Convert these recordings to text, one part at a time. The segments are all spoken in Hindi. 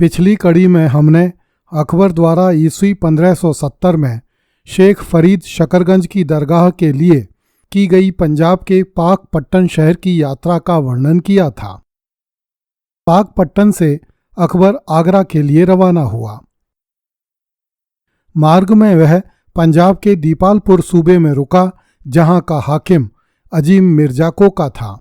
पिछली कड़ी में हमने अकबर द्वारा ईस्वी 1570 में शेख फरीद शकरगंज की दरगाह के लिए की गई पंजाब के पाकपट्टन शहर की यात्रा का वर्णन किया था। पाकपट्टन से अकबर आगरा के लिए रवाना हुआ। मार्ग में वह पंजाब के दीपालपुर सूबे में रुका, जहां का हाकिम अजीम मिर्जा कोका था।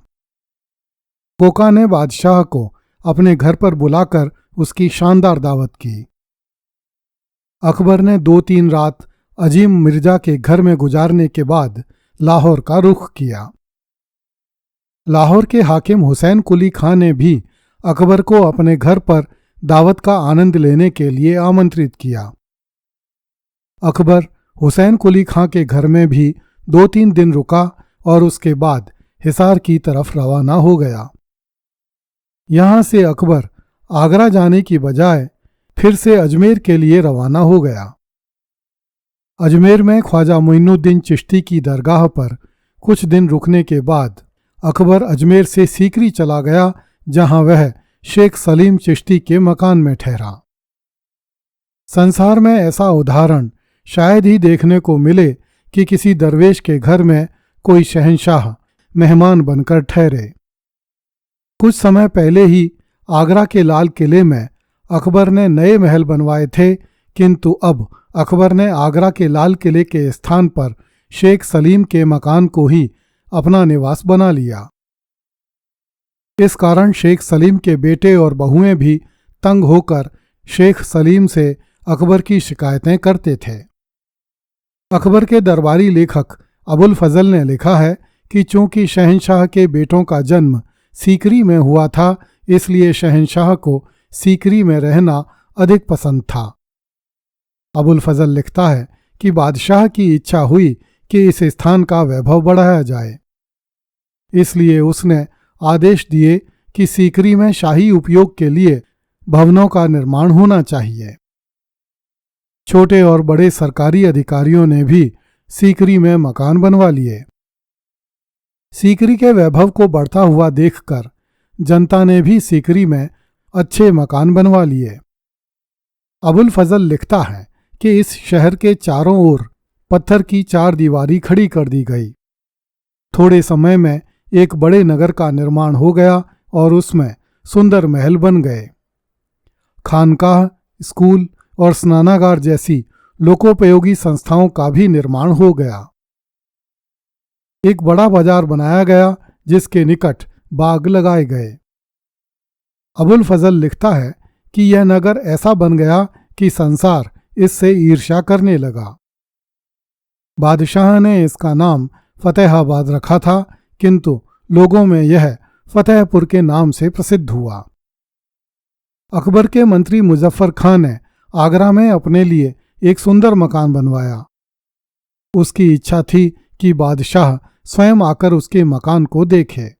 कोका ने बादशाह को अपने घर पर बुलाकर उसकी शानदार दावत की। अकबर ने 2-3 रात अजीम मिर्जा के घर में गुजारने के बाद लाहौर का रुख किया। लाहौर के हाकिम हुसैन कुली खां ने भी अकबर को अपने घर पर दावत का आनंद लेने के लिए आमंत्रित किया। अकबर हुसैन कुली खां के घर में भी 2-3 दिन रुका और उसके बाद हिसार की तरफ रवाना हो गया। यहां से अकबर आगरा जाने की बजाय फिर से अजमेर के लिए रवाना हो गया। अजमेर में ख्वाजा मोइनुद्दीन चिश्ती की दरगाह पर कुछ दिन रुकने के बाद अकबर अजमेर से सीकरी चला गया, जहां वह शेख सलीम चिश्ती के मकान में ठहरा। संसार में ऐसा उदाहरण शायद ही देखने को मिले कि किसी दरवेश के घर में कोई शहंशाह मेहमान बनकर ठहरे। कुछ समय पहले ही आगरा के लाल किले में अकबर ने नए महल बनवाए थे, किंतु अब अकबर ने आगरा के लाल किले के स्थान पर शेख सलीम के मकान को ही अपना निवास बना लिया। इस कारण शेख सलीम के बेटे और बहुएं भी तंग होकर शेख सलीम से अकबर की शिकायतें करते थे। अकबर के दरबारी लेखक अबुल फजल ने लिखा है कि चूंकि शहंशाह के बेटों का जन्म सीकरी में हुआ था, इसलिए शहंशाह को सीकरी में रहना अधिक पसंद था। अबुल फजल लिखता है कि बादशाह की इच्छा हुई कि इस स्थान का वैभव बढ़ाया जाए, इसलिए उसने आदेश दिए कि सीकरी में शाही उपयोग के लिए भवनों का निर्माण होना चाहिए। छोटे और बड़े सरकारी अधिकारियों ने भी सीकरी में मकान बनवा लिए। सीकरी के वैभव को बढ़ता हुआ देखकर जनता ने भी सीकरी में अच्छे मकान बनवा लिए। अबुल फजल लिखता है कि इस शहर के चारों ओर पत्थर की 4 दीवारी खड़ी कर दी गई। थोड़े समय में एक बड़े नगर का निर्माण हो गया और उसमें सुंदर महल बन गए। खानकाह, स्कूल और स्नानागार जैसी लोकोपयोगी संस्थाओं का भी निर्माण हो गया। एक बड़ा बाजार बनाया गया, जिसके निकट बाग लगाए गए। अबुल फजल लिखता है कि यह नगर ऐसा बन गया कि संसार इससे ईर्ष्या करने लगा। बादशाह ने इसका नाम फतेहाबाद रखा था, किंतु लोगों में यह फतेहपुर के नाम से प्रसिद्ध हुआ। अकबर के मंत्री मुजफ्फर खां ने आगरा में अपने लिए एक सुंदर मकान बनवाया। उसकी इच्छा थी कि बादशाह स्वयं आकर उसके मकान को देखे,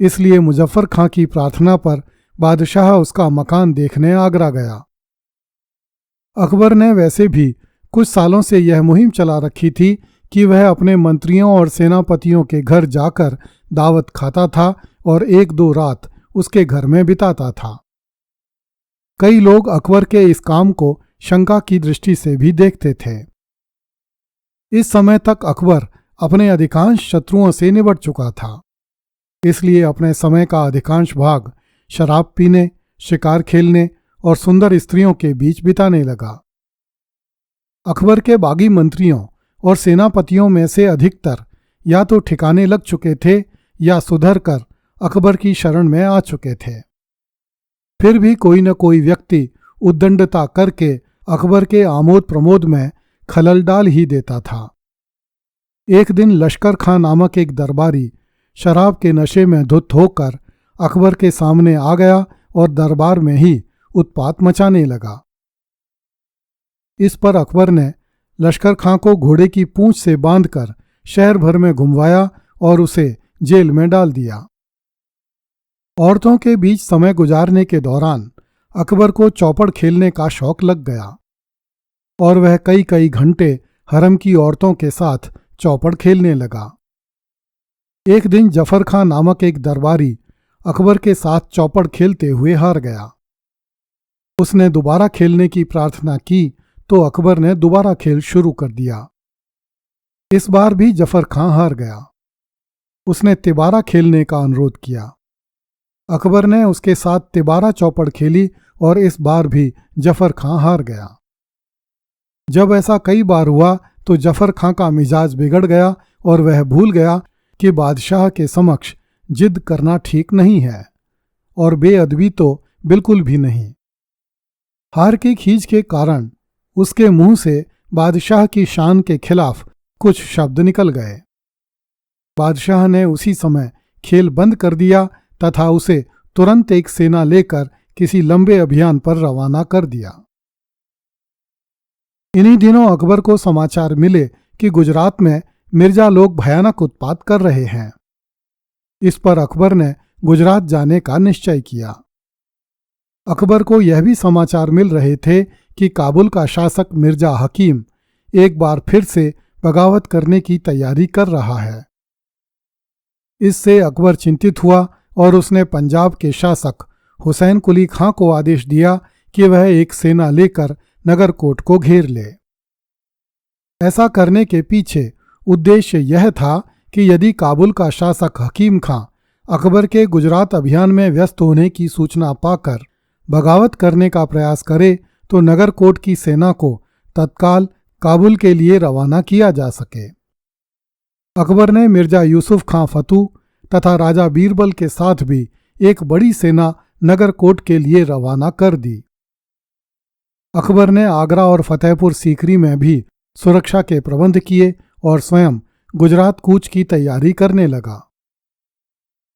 इसलिए मुजफ्फर खां की प्रार्थना पर बादशाह उसका मकान देखने आगरा गया। अकबर ने वैसे भी कुछ सालों से यह मुहिम चला रखी थी कि वह अपने मंत्रियों और सेनापतियों के घर जाकर दावत खाता था और 1-2 रात उसके घर में बिताता था। कई लोग अकबर के इस काम को शंका की दृष्टि से भी देखते थे। इस समय तक अकबर अपने अधिकांश शत्रुओं से निपट चुका था, इसलिए अपने समय का अधिकांश भाग शराब पीने, शिकार खेलने और सुंदर स्त्रियों के बीच बिताने लगा। अकबर के बागी मंत्रियों और सेनापतियों में से अधिकतर या तो ठिकाने लग चुके थे या सुधर कर अकबर की शरण में आ चुके थे। फिर भी कोई न कोई व्यक्ति उद्दंडता करके अकबर के आमोद प्रमोद में खलल डाल ही देता था। एक दिन लश्कर खां नामक एक दरबारी शराब के नशे में धुत होकर अकबर के सामने आ गया और दरबार में ही उत्पात मचाने लगा। इस पर अकबर ने लश्कर खां को घोड़े की पूंछ से बांधकर शहर भर में घुमवाया और उसे जेल में डाल दिया। औरतों के बीच समय गुजारने के दौरान अकबर को चौपड़ खेलने का शौक लग गया और वह कई घंटे हरम की औरतों के साथ चौपड़ खेलने लगा। एक दिन जफर खां नामक एक दरबारी अकबर के साथ चौपड़ खेलते हुए हार गया। उसने दोबारा खेलने की प्रार्थना की तो अकबर ने दोबारा खेल शुरू कर दिया। इस बार भी जफर खां हार गया। उसने तिबारा खेलने का अनुरोध किया। अकबर ने उसके साथ तिबारा चौपड़ खेली और इस बार भी जफर खां हार गया। जब ऐसा कई बार हुआ तो जफर खां का मिजाज बिगड़ गया और वह भूल गया कि बादशाह के समक्ष जिद करना ठीक नहीं है और बेअदबी तो बिल्कुल भी नहीं। हार की खींच के कारण उसके मुंह से बादशाह की शान के खिलाफ कुछ शब्द निकल गए। बादशाह ने उसी समय खेल बंद कर दिया तथा उसे तुरंत एक सेना लेकर किसी लंबे अभियान पर रवाना कर दिया। इन्हीं दिनों अकबर को समाचार मिले कि गुजरात में मिर्जा लोग भयानक उत्पात कर रहे हैं। इस पर अकबर ने गुजरात जाने का निश्चय किया। अकबर को यह भी समाचार मिल रहे थे कि काबुल का शासक मिर्जा हकीम एक बार फिर से बगावत करने की तैयारी कर रहा है। इससे अकबर चिंतित हुआ और उसने पंजाब के शासक हुसैन कुली खां को आदेश दिया कि वह एक सेना लेकर नगरकोट को घेर ले। ऐसा करने के पीछे उद्देश्य यह था कि यदि काबुल का शासक हकीम खां अकबर के गुजरात अभियान में व्यस्त होने की सूचना पाकर बगावत करने का प्रयास करे तो नगरकोट की सेना को तत्काल काबुल के लिए रवाना किया जा सके। अकबर ने मिर्जा यूसुफ खां फतू तथा राजा बीरबल के साथ भी एक बड़ी सेना नगरकोट के लिए रवाना कर दी। अकबर ने आगरा और फतेहपुर सीकरी में भी सुरक्षा के प्रबंध किए और स्वयं गुजरात कूच की तैयारी करने लगा।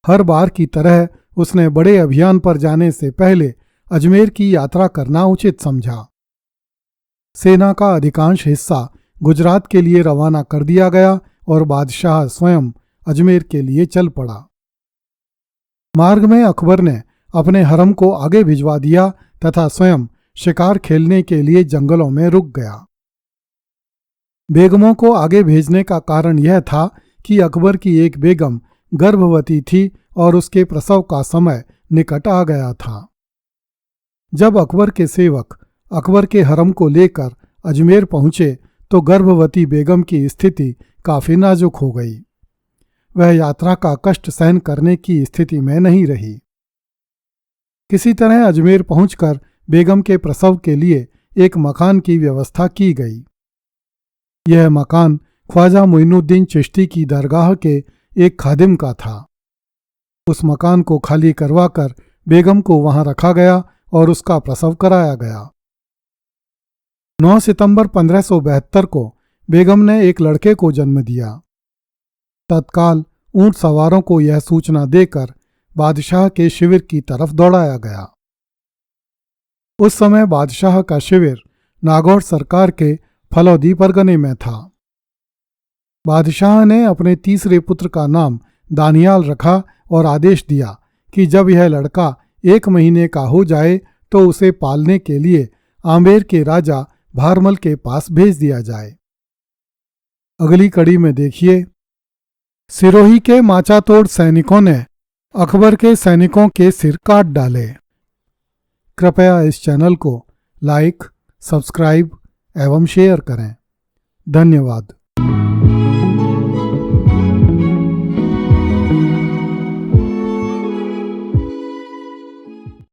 हर बार की तरह उसने बड़े अभियान पर जाने से पहले अजमेर की यात्रा करना उचित समझा। सेना का अधिकांश हिस्सा गुजरात के लिए रवाना कर दिया गया और बादशाह स्वयं अजमेर के लिए चल पड़ा। मार्ग में अकबर ने अपने हरम को आगे भिजवा दिया तथा स्वयं शिकार खेलने के लिए जंगलों में रुक गया। बेगमों को आगे भेजने का कारण यह था कि अकबर की एक बेगम गर्भवती थी और उसके प्रसव का समय निकट आ गया था। जब अकबर के सेवक अकबर के हरम को लेकर अजमेर पहुंचे तो गर्भवती बेगम की स्थिति काफी नाजुक हो गई। वह यात्रा का कष्ट सहन करने की स्थिति में नहीं रही। किसी तरह अजमेर पहुंचकर बेगम के प्रसव के लिए एक मकान की व्यवस्था की गई। यह मकान ख्वाजा मोइनुद्दीन चिश्ती की दरगाह के एक खादिम का था। उस मकान को खाली करवाकर बेगम को वहां रखा गया और उसका प्रसव कराया गया। 9 सितंबर 1572 को बेगम ने एक लड़के को जन्म दिया। तत्काल ऊंट सवारों को यह सूचना देकर बादशाह के शिविर की तरफ दौड़ाया गया। उस समय बादशाह का शिविर नागौर सरकार के फलौदी परगने में था। बादशाह ने अपने तीसरे पुत्र का नाम दानियाल रखा और आदेश दिया कि जब यह लड़का 1 महीने का हो जाए तो उसे पालने के लिए आमेर के राजा भारमल के पास भेज दिया जाए। अगली कड़ी में देखिए, सिरोही के माचातोड़ सैनिकों ने अकबर के सैनिकों के सिर काट डाले। कृपया इस चैनल को लाइक, सब्सक्राइब एवं शेयर करें। धन्यवाद।